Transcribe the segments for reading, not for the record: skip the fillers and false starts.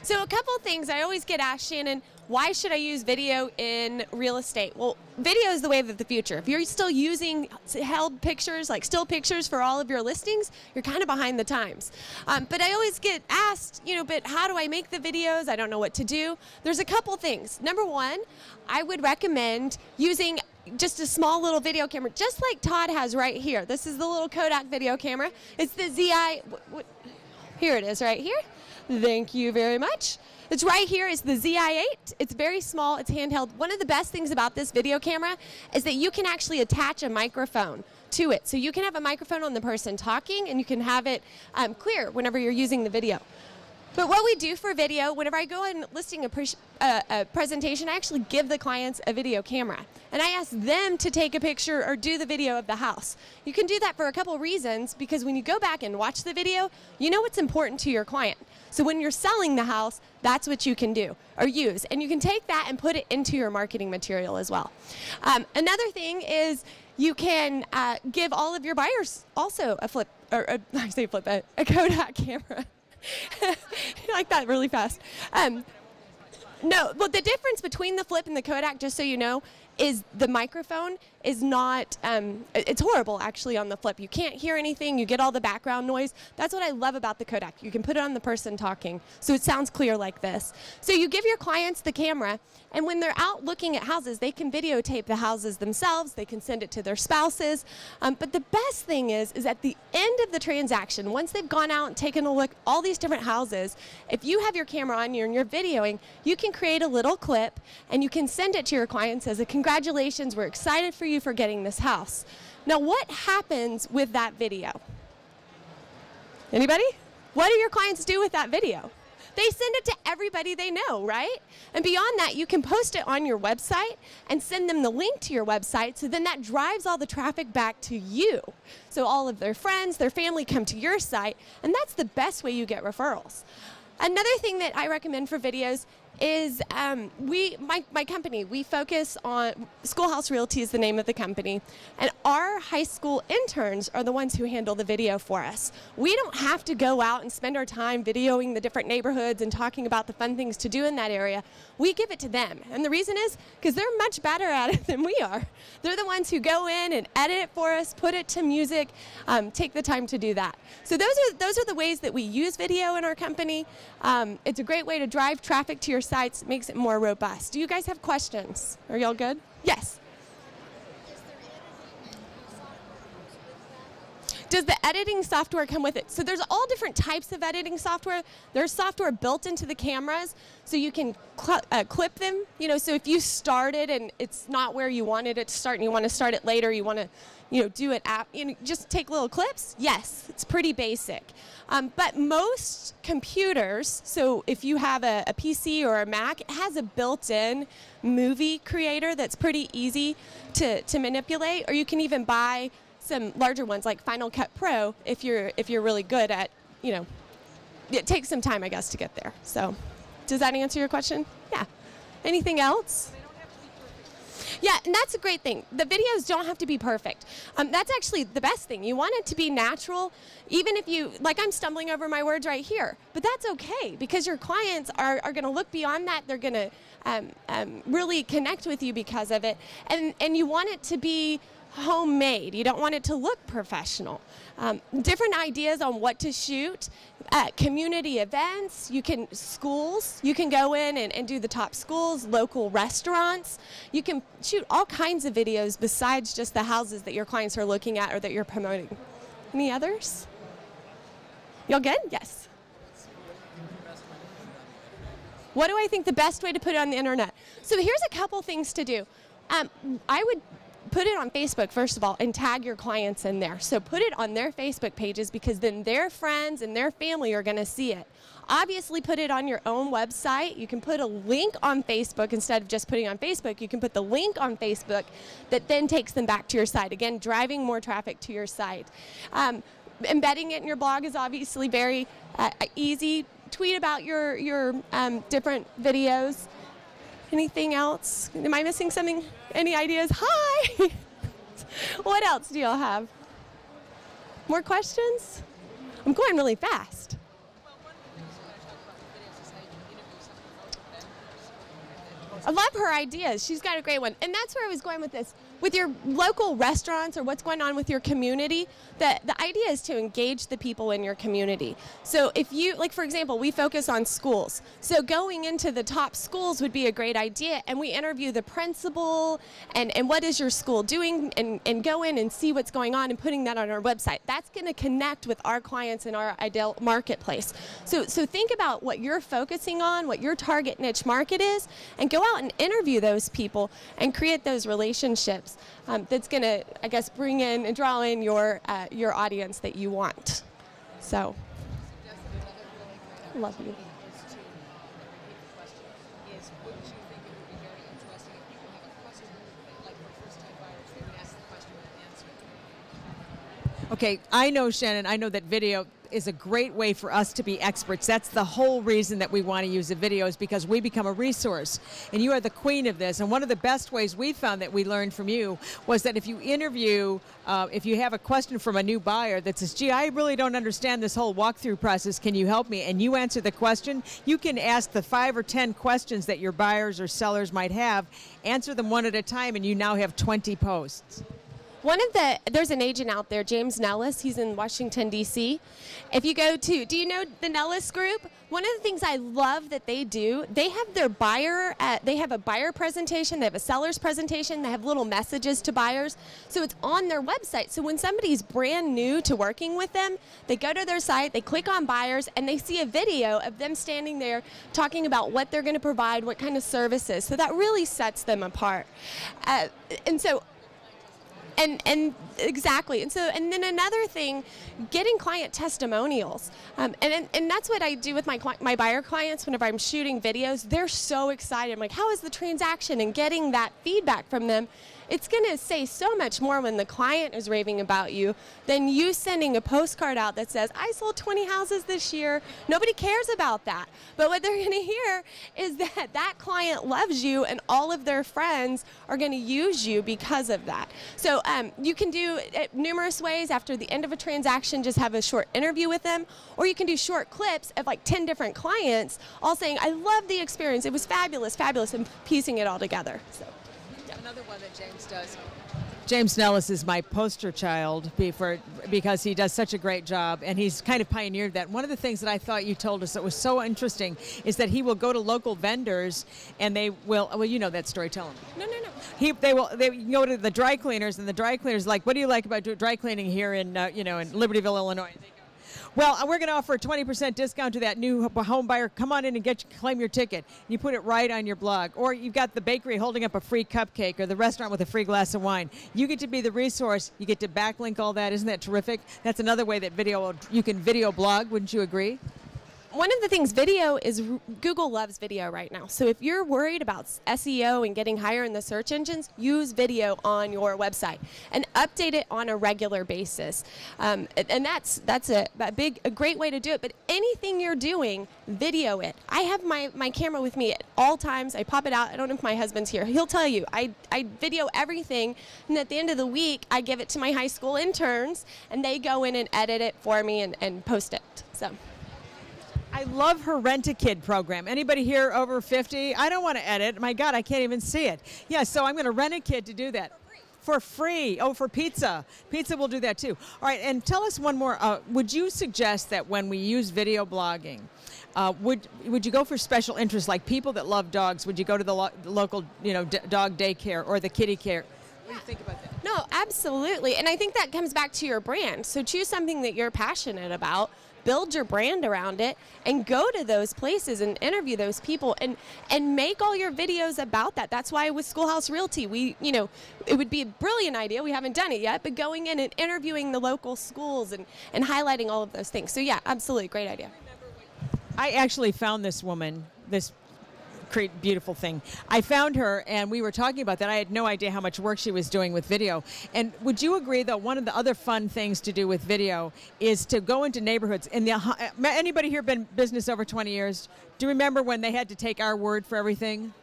So a couple things I always get asked, Shannon, why should I use video in real estate? Well, video is the wave of the future. If you're still using held pictures, like still pictures for all of your listings, you're kind of behind the times. But I always get asked, but how do I make the videos? I don't know what to do. There's a couple things. Number one, I would recommend using just a small little video camera, just like Todd has right here. This is the little Kodak video camera. It's the ZI, here it is right here. Thank you very much. It's right here is the ZI-8. It's very small, it's handheld. One of the best things about this video camera is that you can actually attach a microphone to it. So you can have a microphone on the person talking and you can have it clear whenever you're using the video. But what we do for video, whenever I go in listing a presentation, I actually give the clients a video camera. And I ask them to take a picture or do the video of the house. You can do that for a couple reasons, because when you go back and watch the video, you know what's important to your client. So when you're selling the house, that's what you can do or use. And you can take that and put it into your marketing material as well. Another thing is you can give all of your buyers also a a Kodak camera. I like that really fast. No, but the difference between the Flip and the Kodak, just so you know, is the microphone is not, it's horrible actually on the Flip. You can't hear anything, you get all the background noise. That's what I love about the Kodak. You can put it on the person talking, so it sounds clear like this. So you give your clients the camera, and when they're out looking at houses, they can videotape the houses themselves, they can send it to their spouses. But the best thing is at the end of the transaction, once they've gone out and taken a look at all these different houses, if you have your camera on you and you're videoing, you can create a little clip and you can send it to your clients as a congratulations, we're excited for you for getting this house. Now, what happens with that video? Anybody? What do your clients do with that video? They send it to everybody they know, right? And beyond that, you can post it on your website and send them the link to your website, so then that drives all the traffic back to you. So all of their friends, their family come to your site, and that's the best way you get referrals. Another thing that I recommend for videos is my company, we focus on, Schoolhouse Realty is the name of the company, and our high school interns are the ones who handle the video for us. We don't have to go out and spend our time videoing the different neighborhoods and talking about the fun things to do in that area. We give it to them, and the reason is because they're much better at it than we are. They're the ones who go in and edit it for us, put it to music, take the time to do that. So those are the ways that we use video in our company. It's a great way to drive traffic to your sites, makes it more robust. Do you guys have questions? Are y'all good? Yes. Does the editing software come with it? So there's all different types of editing software. There's software built into the cameras, so you can clip them. So if you started and it's not where you wanted it to start, and you want to start it later, you want to, do it just take little clips. Yes, it's pretty basic. But most computers, so if you have a PC or a Mac, it has a built-in movie creator that's pretty easy to manipulate, or you can even buy some larger ones like Final Cut Pro if you're really good at, it takes some time, I guess, to get there. So does that answer your question? Yeah. Anything else? Yeah, and that's a great thing. The videos don't have to be perfect. That's actually the best thing. You want it to be natural, even if like I'm stumbling over my words right here. But that's okay, because your clients are going to look beyond that. They're going to really connect with you because of it. And you want it to be homemade. You don't want it to look professional. Different ideas on what to shoot. Community events, schools, you can go in and do the top schools, local restaurants. You can shoot all kinds of videos besides just the houses that your clients are looking at or that you're promoting. Any others? Y'all good? Yes. What do I think the best way to put it on the internet? So here's a couple things to do. I would put it on Facebook, first of all, and tag your clients in there. So put it on their Facebook pages, because then their friends and their family are going to see it. Obviously, put it on your own website. You can put a link on Facebook instead of just putting it on Facebook. You can put the link on Facebook that then takes them back to your site. Again, driving more traffic to your site. Embedding it in your blog is obviously very easy. Tweet about your different videos. Anything else? Am I missing something? Any ideas? Hi! What else do y'all have? More questions? I'm going really fast. Well, one of the things we're going to talk about with videos is how you can I love her ideas. She's got a great one. And that's where I was going with this. With your local restaurants or what's going on with your community, the idea is to engage the people in your community. So if you, like for example, we focus on schools. So going into the top schools would be a great idea, and we interview the principal and what is your school doing, and go in and see what's going on and putting that on our website. That's going to connect with our clients in our ideal marketplace. So think about what you're focusing on, what your target niche market is, and go out and interview those people and create those relationships. That's going to, I guess, bring in and draw in your audience that you want. So, love you. Okay, I know, Shannon, I know that video is a great way for us to be experts. That's the whole reason that we want to use a video, is because we become a resource. And you are the queen of this. And one of the best ways we found that we learned from you was that if you interview, if you have a question from a new buyer that says, gee, I really don't understand this whole walkthrough process, can you help me? And you answer the question, you can ask the 5 or 10 questions that your buyers or sellers might have, answer them one at a time, and you now have 20 posts. There's an agent out there, James Nellis. He's in Washington, D.C. If you go to, do you know the Nellis Group? One of the things I love that they do, they have their buyer, they have a buyer presentation, they have a seller's presentation, they have little messages to buyers. So it's on their website. So when somebody's brand new to working with them, they go to their site, they click on buyers, and they see a video of them standing there talking about what they're going to provide, what kind of services. So that really sets them apart. And exactly. And then another thing, getting client testimonials. And that's what I do with my buyer clients whenever I'm shooting videos. They're so excited. I'm like, how is the transaction? And getting that feedback from them, it's going to say so much more when the client is raving about you than you sending a postcard out that says, I sold 20 houses this year. Nobody cares about that. But what they're going to hear is that that client loves you, and all of their friends are going to use you because of that. So you can do it numerous ways. After the end of a transaction, just have a short interview with them, or you can do short clips of like 10 different clients all saying, I love the experience. It was fabulous, fabulous, and piecing it all together. So. Another one that James does. James Nellis is my poster child because he does such a great job, and he's kind of pioneered that. One of the things that I thought you told us that was so interesting is that he will go to local vendors, and they will, well, you know that story, tell him. No. They go to the dry cleaners, and the dry cleaners like, what do you like about dry cleaning here in, in Libertyville, Illinois? They go, well, we're going to offer a 20% discount to that new home buyer. Come on in and claim your ticket. And you put it right on your blog. Or you've got the bakery holding up a free cupcake, or the restaurant with a free glass of wine. You get to be the resource. You get to backlink all that. Isn't that terrific? That's another way that you can video blog. Wouldn't you agree? One of the things video is, Google loves video right now. So if you're worried about SEO and getting higher in the search engines, use video on your website and update it on a regular basis. And that's a great way to do it. But anything you're doing, video it. I have my camera with me at all times. I pop it out. I don't know if my husband's here. He'll tell you. I video everything, and at the end of the week, I give it to my high school interns, and they go in and edit it for me and post it. So. I love her Rent-A-Kid program. Anybody here over 50? I don't want to edit. My God, I can't even see it. Yeah, so I'm going to rent a kid to do that. For free. Oh, for pizza. Pizza will do that too. All right, and tell us one more. Would you suggest that when we use video blogging, would you go for special interests like people that love dogs? Would you go to the local, dog daycare or the kitty care? What do you think about that? No, absolutely. And I think that comes back to your brand. So choose something that you're passionate about, build your brand around it, and go to those places and interview those people and make all your videos about that. That's why with Schoolhouse Realty, it would be a brilliant idea. We haven't done it yet, but going in and interviewing the local schools and highlighting all of those things. So yeah, absolutely, great idea. I actually found this woman, this beautiful thing. I found her, and we were talking about that. I had no idea how much work she was doing with video. And would you agree, though, one of the other fun things to do with video is to go into neighborhoods. Anybody here been in business over 20 years? Do you remember when they had to take our word for everything?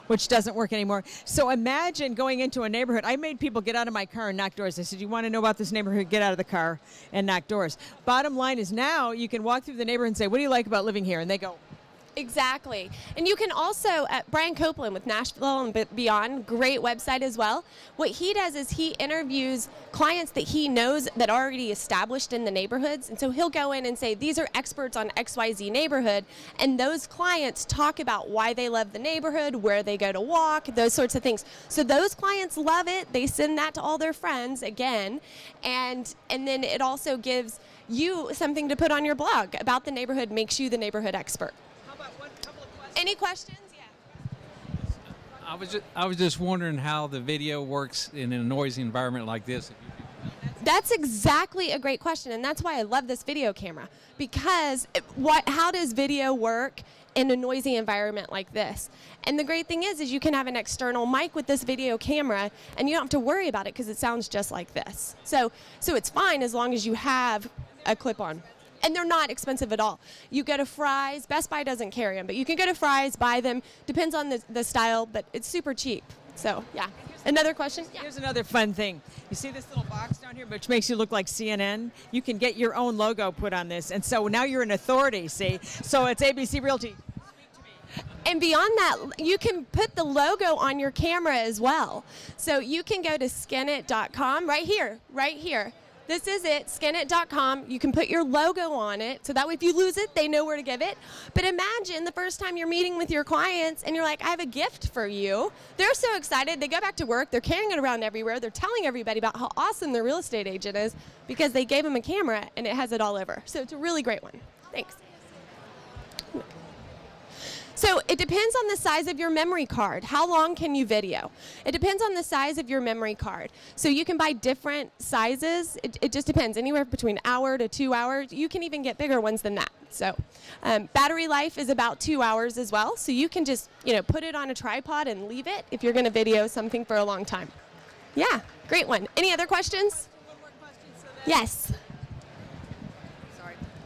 Which doesn't work anymore. So imagine going into a neighborhood. I made people get out of my car and knock doors. I said, you want to know about this neighborhood? Get out of the car and knock doors. Bottom line is now you can walk through the neighborhood and say, what do you like about living here? And they go, Exactly. And you can also, Brian Copeland with Nashville and Beyond, great website as well. What he does is he interviews clients that he knows that are already established in the neighborhoods. And so he'll go in and say, these are experts on XYZ neighborhood. And those clients talk about why they love the neighborhood, where they go to walk, those sorts of things. So those clients love it. They send that to all their friends again. And then it also gives you something to put on your blog about the neighborhood, makes you the neighborhood expert. Any questions? Yeah. I was just wondering how the video works in a noisy environment like this. That's exactly a great question, and that's why I love this video camera. Because how does video work in a noisy environment like this? And the great thing is you can have an external mic with this video camera, and you don't have to worry about it because it sounds just like this. So it's fine as long as you have a clip-on. And they're not expensive at all. You go to Fry's, Best Buy doesn't carry them, but you can go to Fry's, buy them, depends on the style, but it's super cheap. So, yeah. Another question? Yeah. Here's another fun thing. You see this little box down here, which makes you look like CNN? You can get your own logo put on this, and so now you're an authority, see? So it's ABC Realty. And beyond that, you can put the logo on your camera as well. So you can go to skinit.com right here. This is it, skinit.com. You can put your logo on it, so that way if you lose it, they know where to give it. But imagine the first time you're meeting with your clients and you're like, I have a gift for you. They're so excited. They go back to work. They're carrying it around everywhere. They're telling everybody about how awesome their real estate agent is because they gave them a camera and it has it all over. So it's a really great one. Thanks. So it depends on the size of your memory card. How long can you video? It depends on the size of your memory card. So you can buy different sizes. It just depends, anywhere between an hour to 2 hours. You can even get bigger ones than that. So battery life is about 2 hours as well. So you can just put it on a tripod and leave it if you're going to video something for a long time. Yeah, great one. Any other questions? One more question. Yes.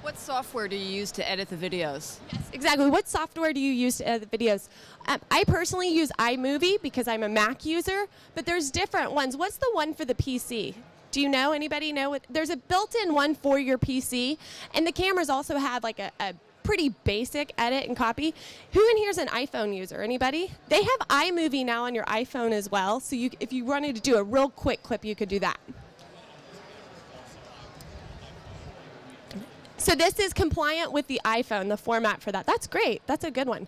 What software do you use to edit the videos? Yes, exactly. What software do you use to edit the videos? I personally use iMovie because I'm a Mac user, but there's different ones. What's the one for the PC? Do you know? Anybody know? There's a built-in one for your PC, and the cameras also have like a pretty basic edit and copy. Who in here is an iPhone user? Anybody? They have iMovie now on your iPhone as well, so if you wanted to do a real quick clip, you could do that. So this is compliant with the iPhone, the format for that. That's great. That's a good one.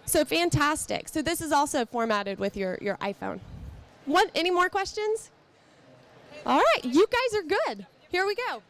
So fantastic. So this is also formatted with your iPhone. Any more questions? All right. You guys are good. Here we go.